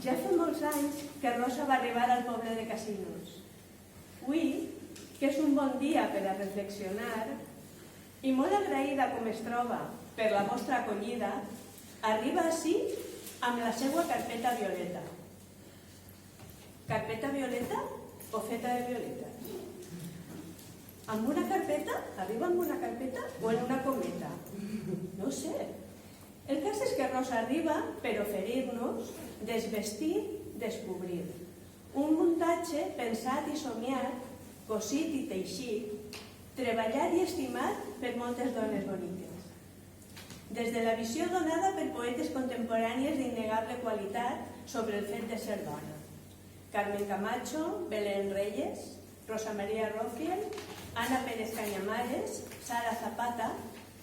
Ja fa molts anys que Rosa va arribar al poble de Casinos. Avui, que és un bon dia per a reflexionar, i molt agraïda com es troba per la vostra acollida, arriba ací amb la seva carpeta violeta. Carpeta violeta o feta de violeta? Amb una carpeta? Arriba amb una carpeta o en una cometa? No ho sé. El cas és que Rosa arriba per oferir-nos desvestir, descobrir. Un muntatge pensat i somiat, cosit i teixit, treballat i estimat per moltes dones boniques. Des de la visió donada per poetes contemporànies d'innegable qualitat sobre el fet de ser dona. Carmen Camacho, Belén Reyes, Rosa María Rofiel, Ana Pérez Cañamares, Sara Zapata,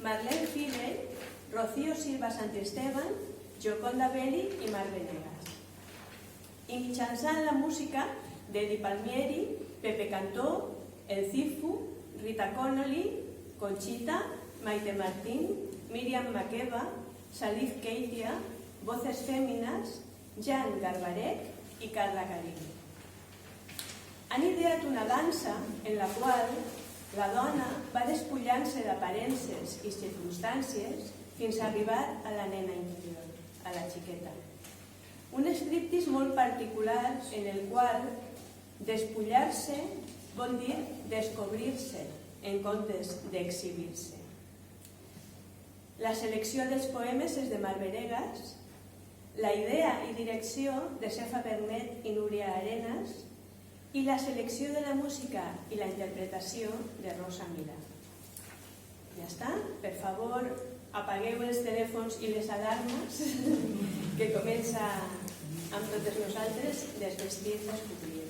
Marlene Fidel, Rocío Silva Santisteban, Gioconda Belli i Mar Venegas. I mitjançant la música d'Edi Palmieri, Pepe Cantó, El Cifu, Rita Connolly, Conchita, Maite Martín, Míriam Makeba, Salif Keitia, Voces Féminas, Jan Garbarek i Carla Carillo. Han ideat una dansa en la qual la dona va despullant-se d'aparences i circumstàncies fins a arribar a la nena interior, a la xiqueta. Un striptease molt particular en el qual despullar-se vol dir descobrir-se en comptes d'exhibir-se. La selecció dels poemes és de Mar Venegas, la idea i direcció de Cefa Bernet i Núria Arenas i la selecció de la música i la interpretació de Rosa Mira. Ja està? Per favor, apagueu els telèfons i les alarmes que comença amb totes nosaltres desvestir, descobrir.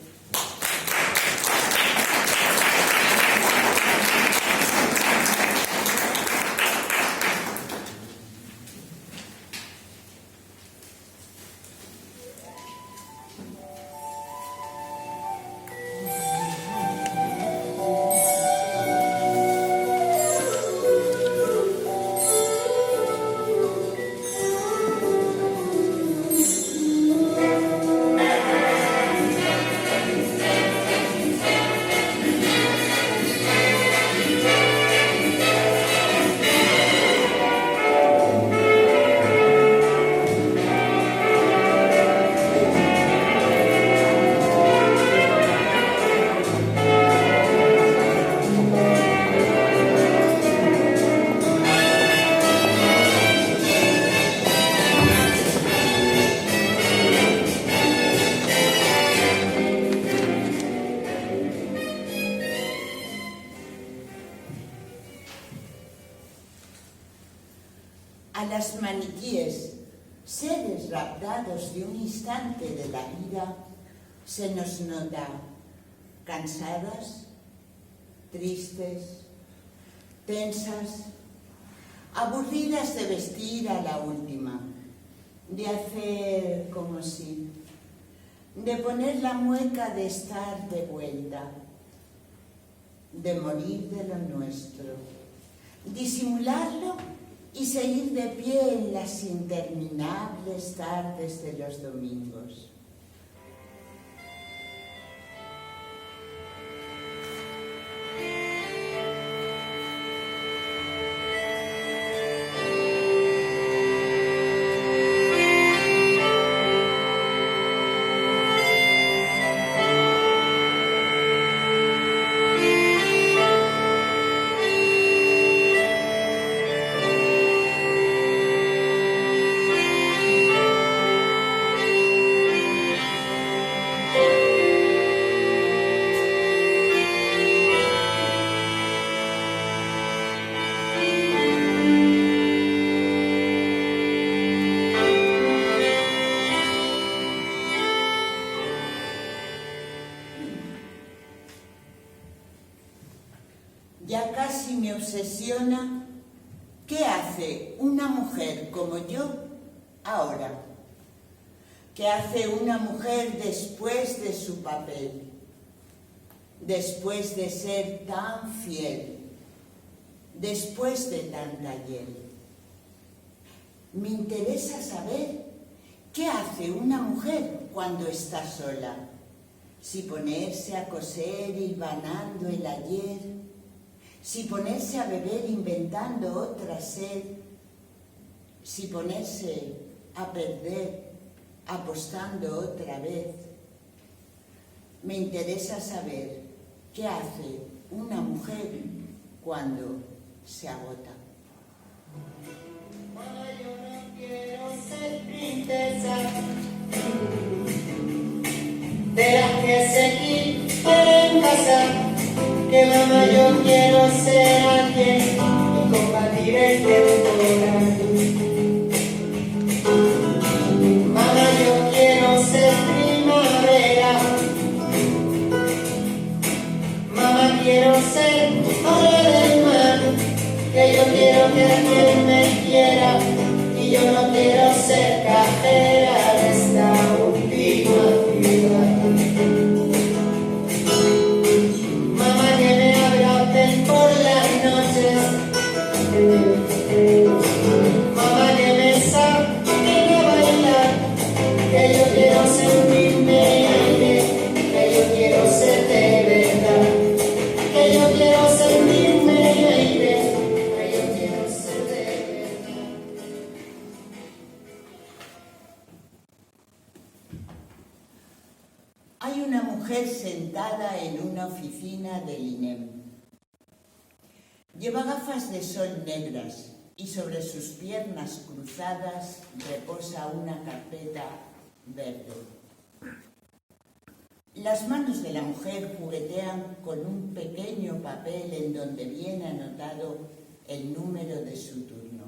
A las maniquíes, seres raptados de un instante de la vida, se nos nota cansadas, tristes, tensas, aburridas de vestir a la última, de hacer como si, de poner la mueca de estar de vuelta, de morir de lo nuestro, disimularlo y seguir de pie en las interminables tardes de los domingos. Ya casi me obsesiona qué hace una mujer como yo ahora, qué hace una mujer después de su papel, después de ser tan fiel, después de tanta hiel. Me interesa saber ¿Qué hace una mujer cuando está sola? Si ponerse a coser hilvanando el ayer, si ponerse a beber inventando otra sed, si ponerse a perder apostando otra vez. Me interesa saber qué hace una mujer cuando se agota. Mamá, yo no quiero ser princesa de las que se quieren casar, que mamá, yo quiero ser alguien y combatir el temporal. Mamá, yo quiero ser primavera, mamá, quiero ser ola del mar, que yo quiero que alguien me quiera y yo no quiero ser cajera de esta última ciudad. Mamá, que me abracen por las noches, mamá, que me saquen a bailar, que yo quiero sentirme aire, que yo quiero ser de verdad, que yo quiero sentirme aire, que yo quiero ser de verdad. Hay una mujer sentada en una oficina del INEM. Lleva gafas de sol negras y sobre sus piernas cruzadas reposa una carpeta verde. Las manos de la mujer juguetean con un pequeño papel en donde viene anotado el número de su turno.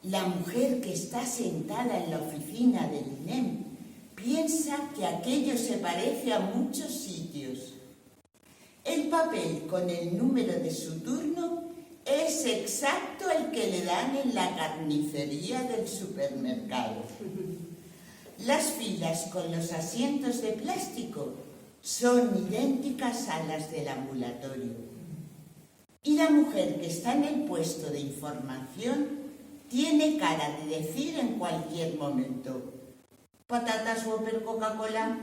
La mujer que está sentada en la oficina del INEM piensa que aquello se parece a muchos sitios. El papel con el número de su turno es exacto el que le dan en la carnicería del supermercado. Las filas con los asientos de plástico son idénticas a las del ambulatorio. Y la mujer que está en el puesto de información tiene cara de decir en cualquier momento: ¿patatas Whopper Coca-Cola?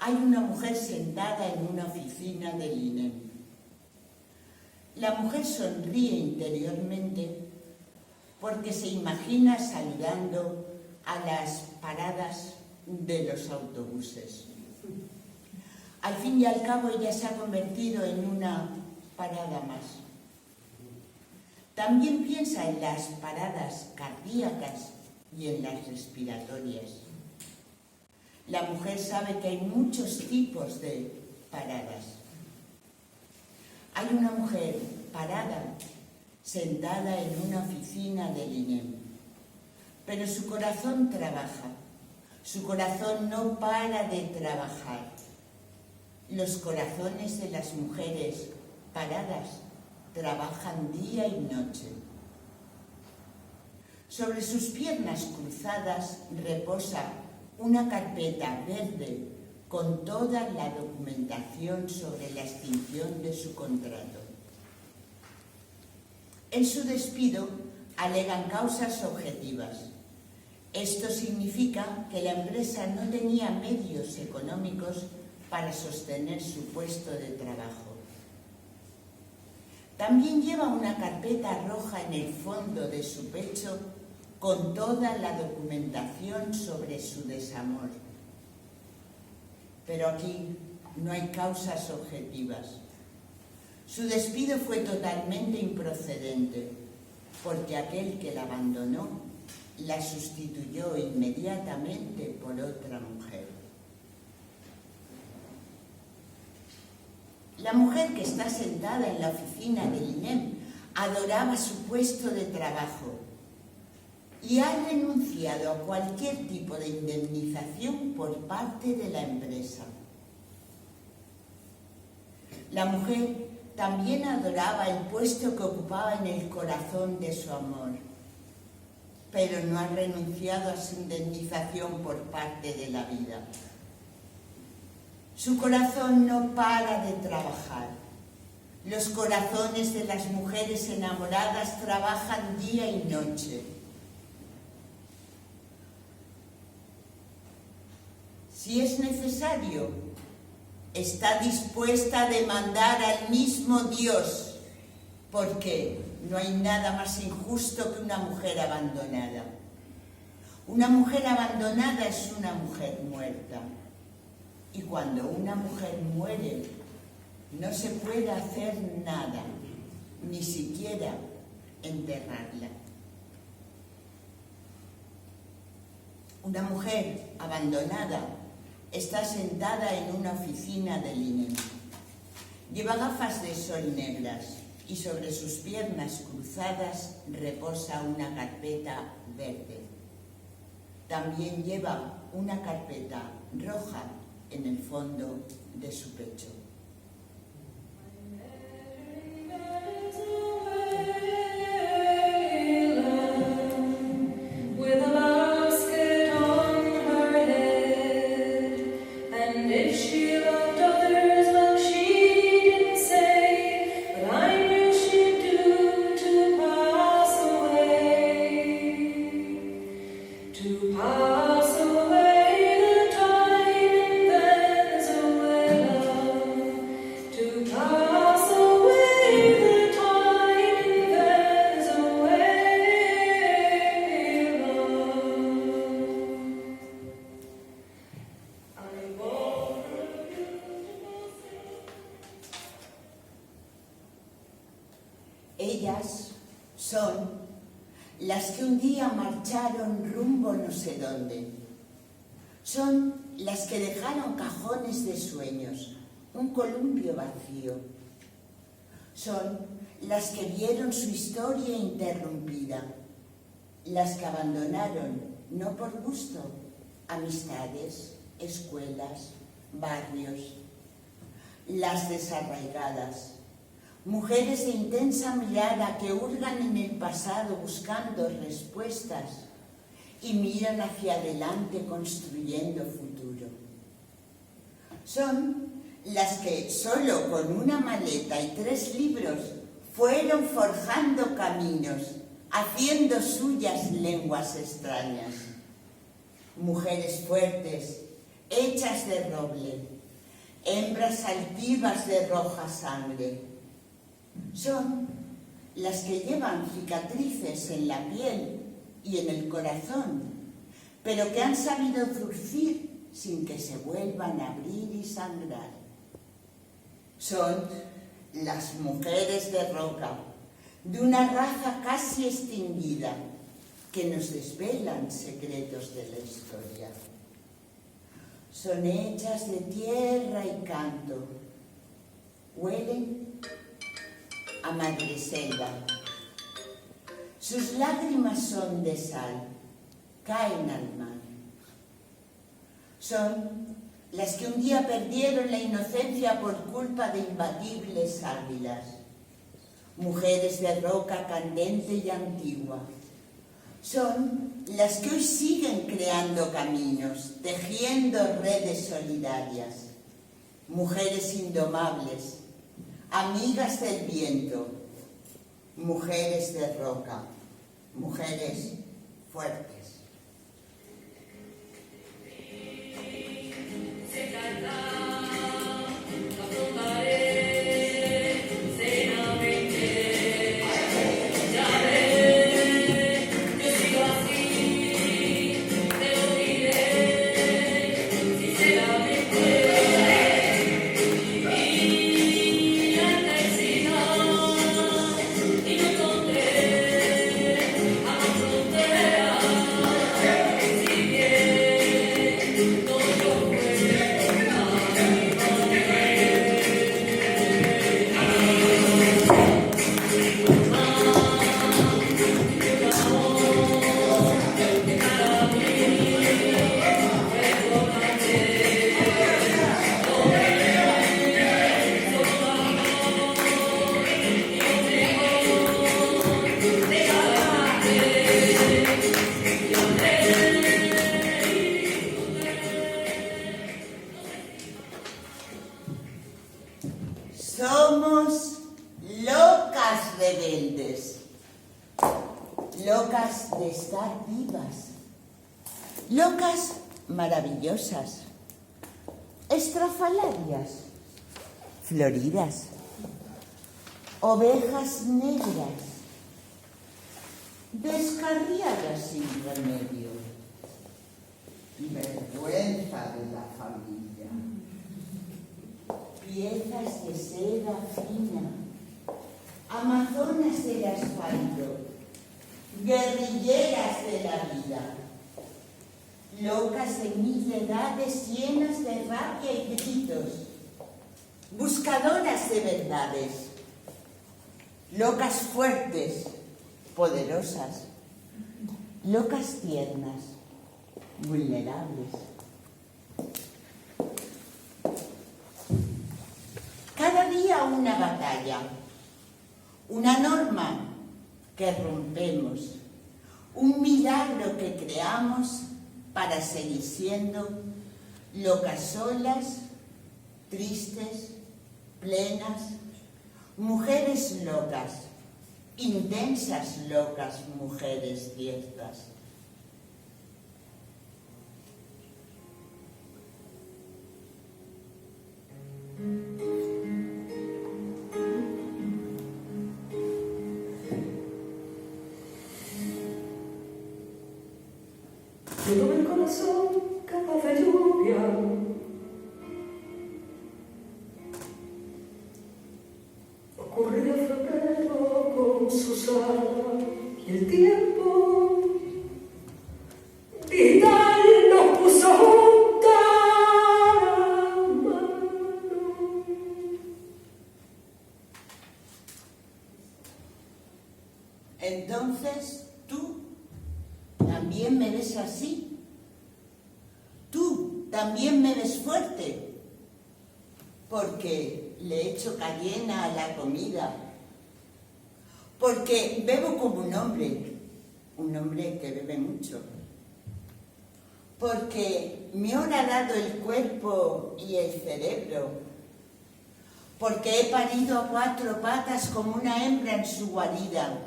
Hay una mujer sentada en una oficina del INEM. La mujer sonríe interiormente porque se imagina saludando a las paradas de los autobuses. Al fin y al cabo ella se ha convertido en una parada más. También piensa en las paradas cardíacas y en las respiratorias. La mujer sabe que hay muchos tipos de paradas. Hay una mujer parada, sentada en una oficina del INEM, pero su corazón trabaja. Su corazón no para de trabajar. Los corazones de las mujeres paradas trabajan día y noche. Sobre sus piernas cruzadas reposa una carpeta verde con toda la documentación sobre la extinción de su contrato. En su despido alegan causas objetivas. Esto significa que la empresa no tenía medios económicos para sostener su puesto de trabajo. También lleva una carpeta roja en el fondo de su pecho con toda la documentación sobre su desamor. Pero aquí no hay causas objetivas. Su despido fue totalmente improcedente, porque aquel que la abandonó la sustituyó inmediatamente por otra mujer. La mujer que está sentada en la oficina del INEM adoraba su puesto de trabajo y ha renunciado a cualquier tipo de indemnización por parte de la empresa. La mujer también adoraba el puesto que ocupaba en el corazón de su amor, pero no ha renunciado a su indemnización por parte de la vida. Su corazón no para de trabajar. Los corazones de las mujeres enamoradas trabajan día y noche. Si es necesario, está dispuesta a demandar al mismo Dios, porque no hay nada más injusto que una mujer abandonada. Una mujer abandonada es una mujer muerta. Y cuando una mujer muere, no se puede hacer nada, ni siquiera enterrarla. Una mujer abandonada está sentada en una oficina de línea. Lleva gafas de sol negras y sobre sus piernas cruzadas reposa una carpeta verde. También lleva una carpeta roja en el fondo de su pecho. Ellas son las que un día marcharon rumbo no sé dónde. Son las que dejaron cajones de sueños, un columpio vacío. Son las que vieron su historia interrumpida, las que abandonaron, no por gusto, amistades, escuelas, barrios, las desarraigadas. Mujeres de intensa mirada que hurgan en el pasado buscando respuestas y miran hacia adelante construyendo futuro. Son las que solo con una maleta y 3 libros fueron forjando caminos, haciendo suyas lenguas extrañas. Mujeres fuertes, hechas de roble, hembras altivas de roja sangre. Son las que llevan cicatrices en la piel y en el corazón, pero que han sabido zurcir sin que se vuelvan a abrir y sangrar. Son las mujeres de roca, de una raza casi extinguida, que nos desvelan secretos de la historia. Son hechas de tierra y canto, huelen a madreselva. Sus lágrimas son de sal, caen al mar. Son las que un día perdieron la inocencia por culpa de imbatibles águilas. Mujeres de roca candente y antigua. Son las que hoy siguen creando caminos, tejiendo redes solidarias. Mujeres indomables, amigas del viento, mujeres de roca, mujeres fuertes. Frontera locas de estar vivas, locas maravillosas, estrafalarias, floridas, ovejas negras, descarriadas sin remedio, vergüenza de la familia, piezas de seda fina, amazonas del asfalto, guerrilleras de la vida, locas de 1000 edades llenas de rabia y gritos, buscadoras de verdades, locas fuertes, poderosas, locas tiernas, vulnerables. Cada día una batalla, una norma que rompemos, un milagro que creamos para seguir siendo locas solas, tristes, plenas, mujeres locas, intensas locas, mujeres ciertas. Llevo el corazón capaz de lluvia, ocurrió febrero con su sal y el tiempo digital nos puso juntas la mano. Entonces, tú también me ves así. Tú también me ves fuerte. Porque le echo cayena a la comida. Porque bebo como un hombre que bebe mucho. Porque me ha dado el cuerpo y el cerebro. Porque he parido a 4 patas como una hembra en su guarida.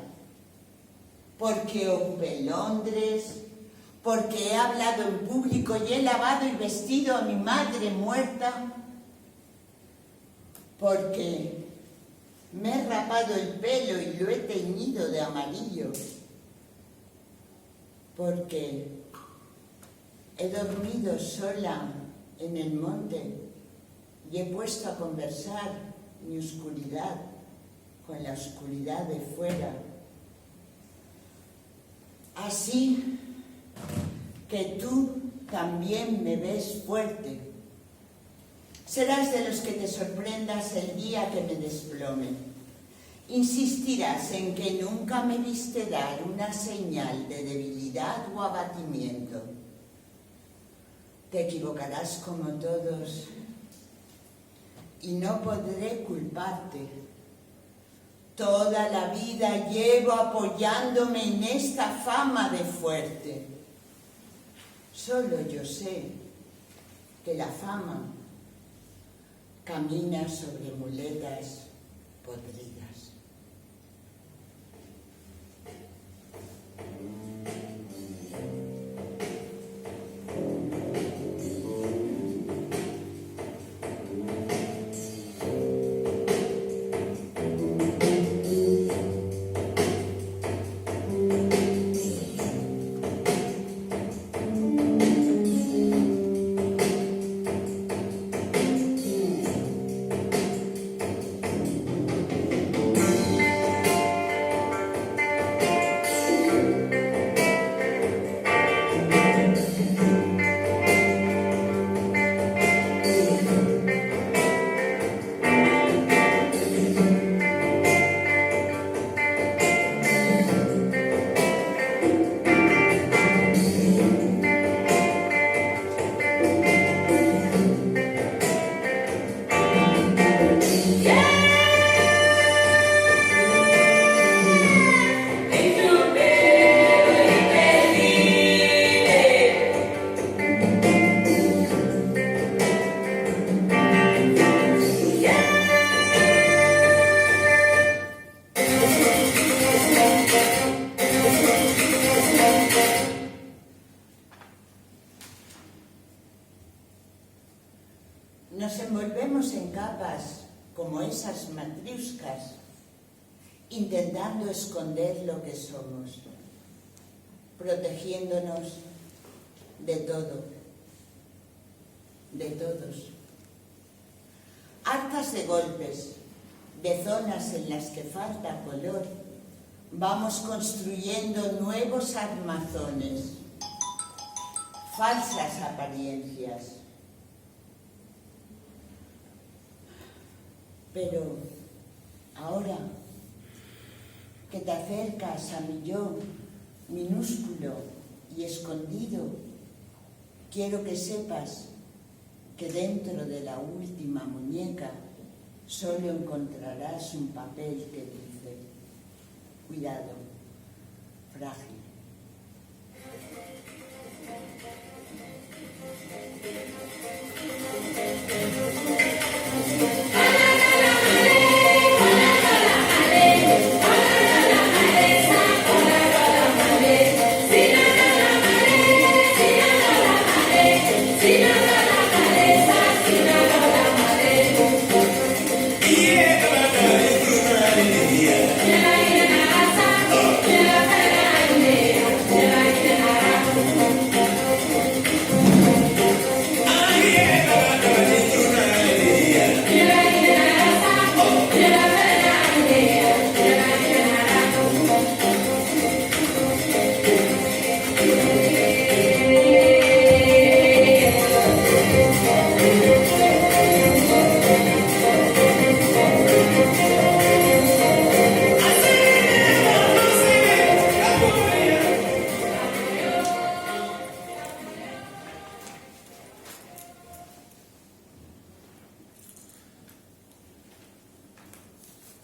Porque ocupé Londres, porque he hablado en público y he lavado y vestido a mi madre muerta, porque me he rapado el pelo y lo he teñido de amarillo, porque he dormido sola en el monte y he puesto a conversar mi oscuridad con la oscuridad de fuera. Así que tú también me ves fuerte. Serás de los que te sorprendas el día que me desplome. Insistirás en que nunca me viste dar una señal de debilidad o abatimiento. Te equivocarás como todos y no podré culparte. Toda la vida llevo apoyándome en esta fama de fuerte. Solo yo sé que la fama camina sobre muletas podridas. ponemos en capas como esas matriuscas, intentando esconder lo que somos, protegiéndonos de todo, de todos. Hartas de golpes, de zonas en las que falta color, vamos construyendo nuevos armazones, falsas apariencias. Pero ahora que te acercas a mi yo minúsculo y escondido, quiero que sepas que dentro de la última muñeca solo encontrarás un papel que dice: cuidado, frágil.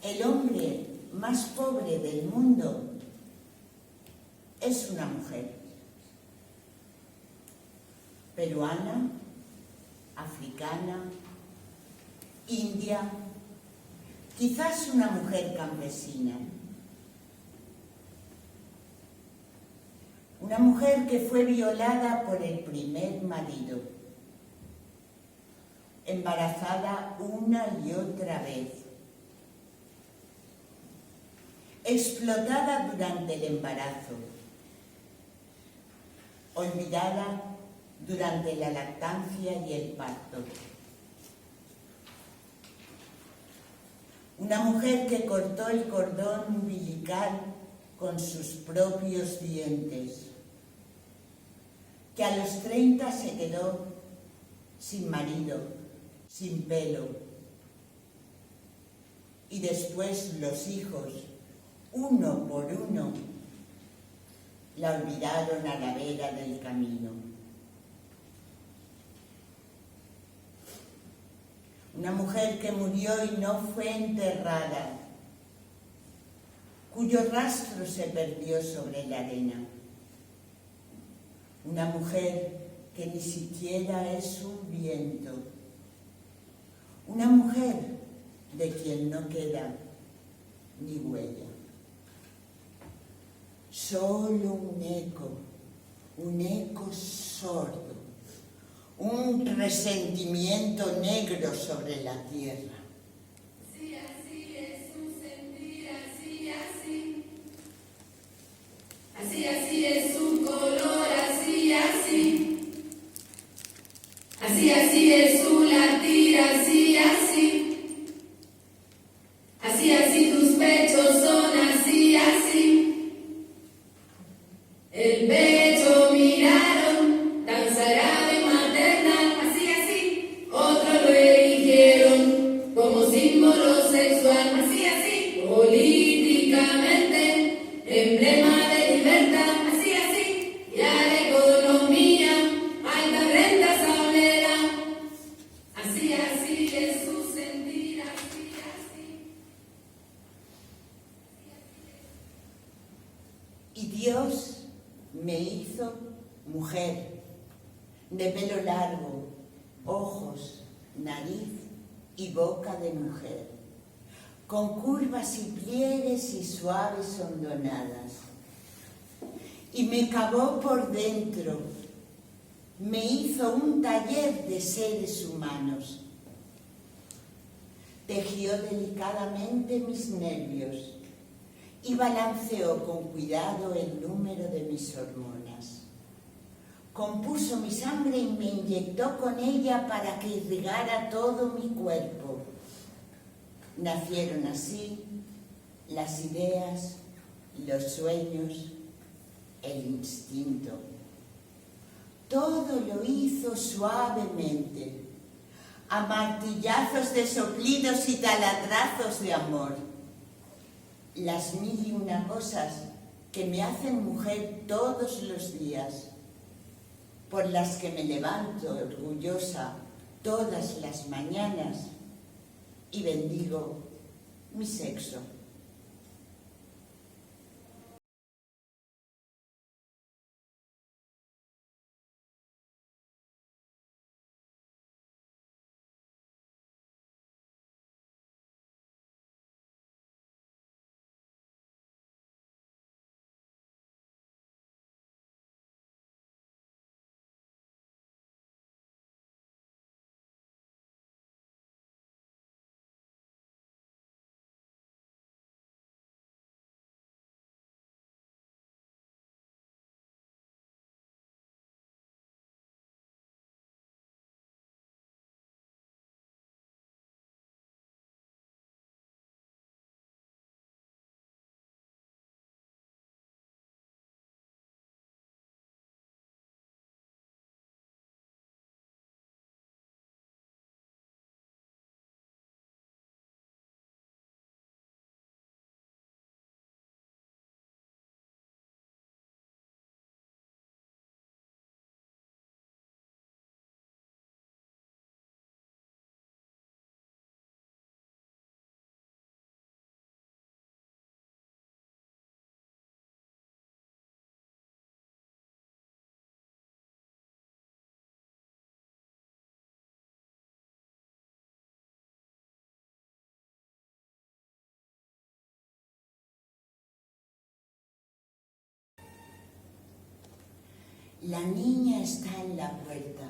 El hombre más pobre del mundo es una mujer. Peruana, africana, india, quizás una mujer campesina. Una mujer que fue violada por el primer marido, embarazada una y otra vez, explotada durante el embarazo, olvidada durante la lactancia y el parto. Una mujer que cortó el cordón umbilical con sus propios dientes, que a los 30 se quedó sin marido, sin pelo, y después los hijos, uno por uno, la olvidaron a la vera del camino. Una mujer que murió y no fue enterrada, cuyo rastro se perdió sobre la arena. Una mujer que ni siquiera es un viento. Una mujer de quien no queda ni huella. Solo un eco sordo, un resentimiento negro sobre la tierra. Sí, así es su sentir, así, así. Así, así es su color, así, así. Así, así es su latir, así, así. Así, así tus pechos son, así, así. El pecho miraron, tan sagrado y maternal, así, así. Otros lo eligieron como símbolo sexual, así, así. Políticamente, emblema de libertad, así, así. Y a la economía, alta renta sablera. Así, así es su sentir, así, así. Y Dios me hizo mujer, de pelo largo, ojos, nariz y boca de mujer, con curvas y pliegues y suaves hondonadas. Y me cavó por dentro, me hizo un taller de seres humanos. tejió delicadamente mis nervios y balanceó con cuidado el número de mis hormonas. Compuso mi sangre y me inyectó con ella para que irrigara todo mi cuerpo. Nacieron así las ideas, los sueños, el instinto. Todo lo hizo suavemente, a martillazos de soplidos y taladrazos de amor. Las 1001 cosas que me hacen mujer todos los días, por las que me levanto orgullosa todas las mañanas y bendigo mi sexo. La niña está en la puerta,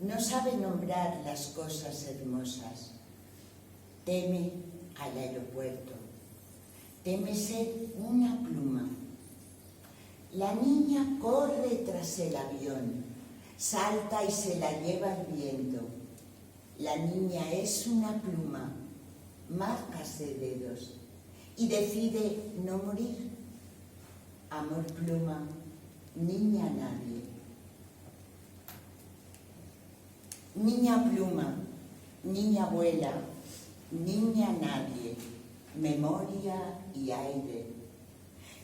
no sabe nombrar las cosas hermosas. Teme al aeropuerto, teme ser una pluma. La niña corre tras el avión, salta y se la lleva el viento. La niña es una pluma, marcas de dedos, y decide no morir. Amor pluma, niña nadie. Niña pluma, niña vuela, niña nadie, memoria y aire.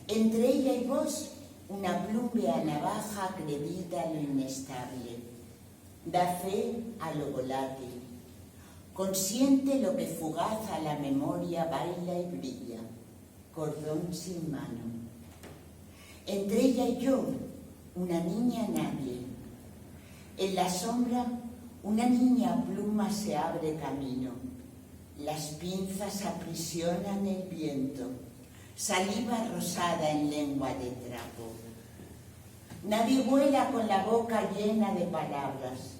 Entre ella y vos, una plúmbea navaja acredita lo inestable, da fe a lo volátil, consiente lo que fugaz a la memoria baila y brilla, cordón sin mano. Entre ella y yo, una niña nadie. En la sombra, una niña pluma se abre camino. Las pinzas aprisionan el viento, saliva rosada en lengua de trapo. Nadie vuela con la boca llena de palabras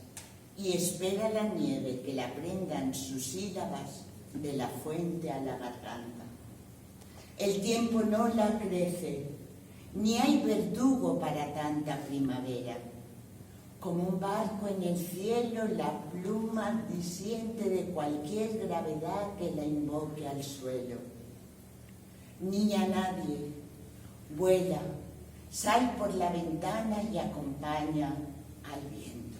y espera la nieve que la prendan sus sílabas de la fuente a la garganta. El tiempo no la crece, ni hay verdugo para tanta primavera. Como un barco en el cielo, la pluma disiente de cualquier gravedad que la invoque al suelo. Niña nadie, vuela, sal por la ventana y acompaña al viento.